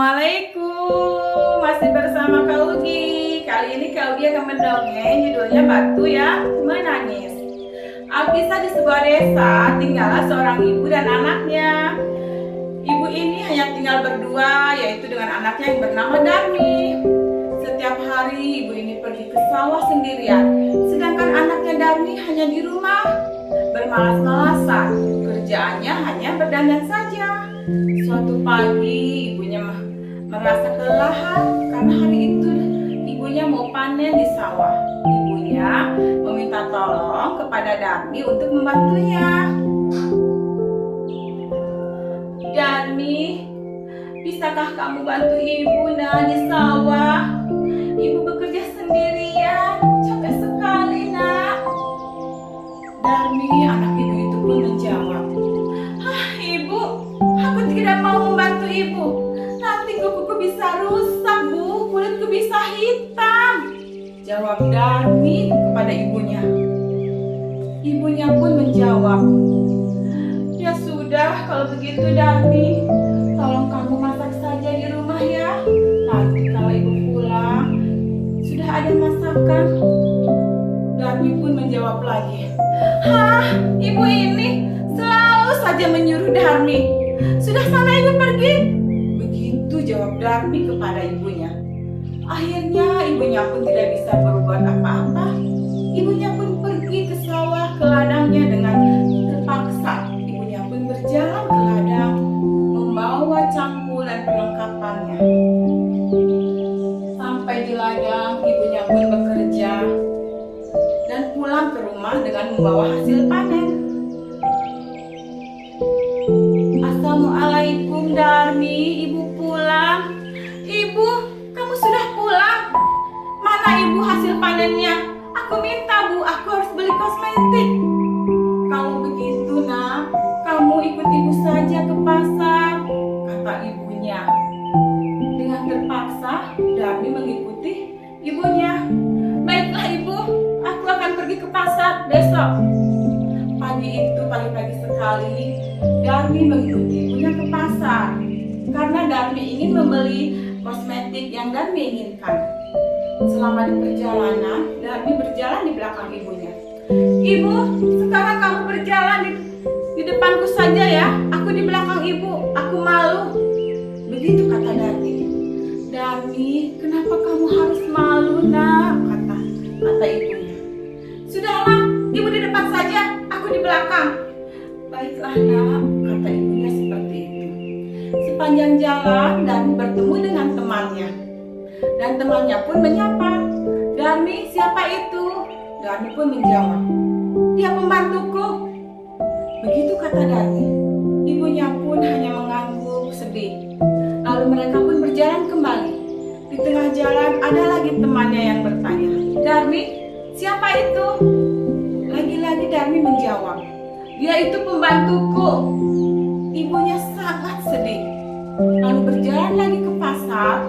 Assalamualaikum, masih bersama Kak Ugi. Kali ini Kak Ugi akan mendongeng, judulnya Batu yang Menangis. Alkisah di sebuah desa, tinggallah seorang ibu dan anaknya. Ibu ini hanya tinggal berdua, yaitu dengan anaknya yang bernama Darmi. Setiap hari ibu ini pergi ke sawah sendirian, sedangkan anaknya Darmi hanya di rumah bermalas-malasan. Kerjaannya hanya berdandan saja. Suatu pagi ibunya merasa kelelahan karena hari itu ibunya mau panen di sawah. Ibunya meminta tolong kepada Darmi untuk membantunya. Darmi, bisakah kamu bantu ibu di sawah? Ibu bekerja sendirian, capek sekali nak. Darmi, anak ibu itu pun menjawab, ibu, aku tidak mau membantu ibu. Nanti kukuku bisa rusak bu, kulitku bisa hitam. Jawab Darmi kepada ibunya. Ibunya pun menjawab, ya sudah kalau begitu Darmi, tolong kamu masak saja di rumah ya. Nanti kalau ibu pulang sudah ada masakan. Darmi pun menjawab lagi, ibu ini selalu saja menyuruh Darmi. Sudah sana ibu pergi. Begitu jawab Darmi kepada ibunya. Akhirnya ibunya pun tidak bisa berbuat apa-apa. Ibunya pun pergi ke sawah, ke ladangnya dengan terpaksa. Ibunya pun berjalan ke ladang, membawa cangkul dan perlengkapannya. Sampai di ladang, ibunya pun bekerja dan pulang ke rumah dengan membawa hasil panen. Assalamualaikum Darmi, ibu pulang. Ibu, kamu sudah pulang? Mana ibu hasil panennya? Aku minta bu, aku harus beli kosmetik. Kalau begitu nak, kamu ikut ibu saja ke pasar, kata ibunya. Dengan terpaksa, Darmi mengikuti ibunya. Baiklah ibu, aku akan pergi ke pasar besok. Pagi-pagi sekali, Darmi mengikuti ibunya ke pasar karena Darmi ingin membeli kosmetik yang Darmi inginkan. Selama di perjalanan, Darmi berjalan di belakang ibunya. Ibu, sekarang kamu berjalan di depanku saja ya. Aku di belakang ibu, aku malu. Begitu kata Darmi. Darmi, kenapa kamu harus malu nak? Kata ibunya. Sudahlah, ibu di depan saja, aku di belakang. Baiklah nak, kata ibunya seperti itu. Sepanjang jalan, Darmi bertemu dengan temannya. Dan temannya pun menyapa. Darmi, siapa itu? Darmi pun menjawab, dia pembantuku. Begitu kata Darmi. Ibunya pun hanya mengangguk sedih. Lalu mereka pun berjalan kembali. Di tengah jalan ada lagi temannya yang bertanya, Darmi, siapa itu? Lagi-lagi Darmi menjawab, dia itu pembantuku. Ibunya sangat sedih. Lalu berjalan lagi ke pasar.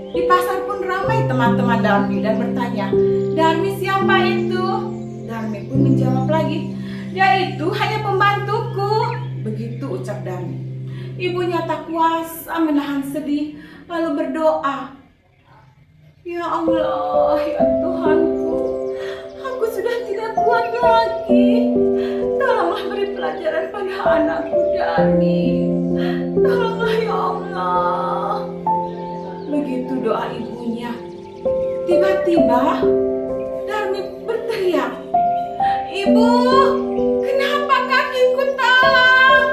Di pasar pun ramai teman-teman Darmi dan bertanya, Darmi siapa itu? Darmi pun menjawab lagi, dia itu hanya pembantuku. Begitu ucap Darmi. Ibunya tak kuasa menahan sedih, lalu berdoa, ya Allah, ya Tuhanku, aku sudah tidak kuat lagi. Tolonglah beri pelajaran pada anakku Darmi. Tolonglah ya Allah. Begitu doa ibunya. Tiba-tiba Darmi berteriak, ibu, kenapa kakiku tolong?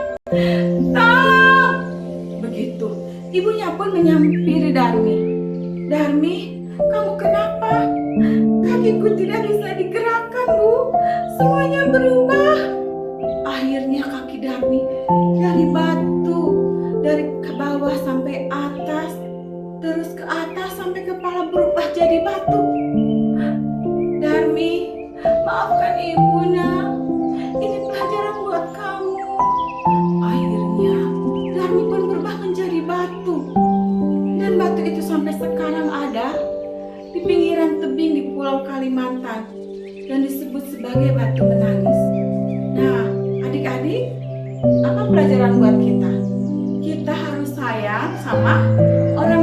Tolong. Begitu ibunya pun menyampiri Darmi. Darmi, kamu kenapa? Kakiku tidak bisa digerakkan bu, semuanya berubah. Akhirnya kaki Darmi dari batu, dari ke bawah sampai atas, terus ke atas sampai kepala berubah jadi batu. Darmi, maafkan ibu nak, ini pelajaran buat kamu. Akhirnya Darmi pun berubah menjadi batu. Dan batu itu sampai sekarang ada di pinggiran tebing di Pulau Kalimantan dan disebut sebagai batu menangis. Nah, adik-adik, apa pelajaran buat kita? Kita harus sayang sama orang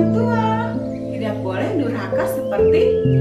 seperti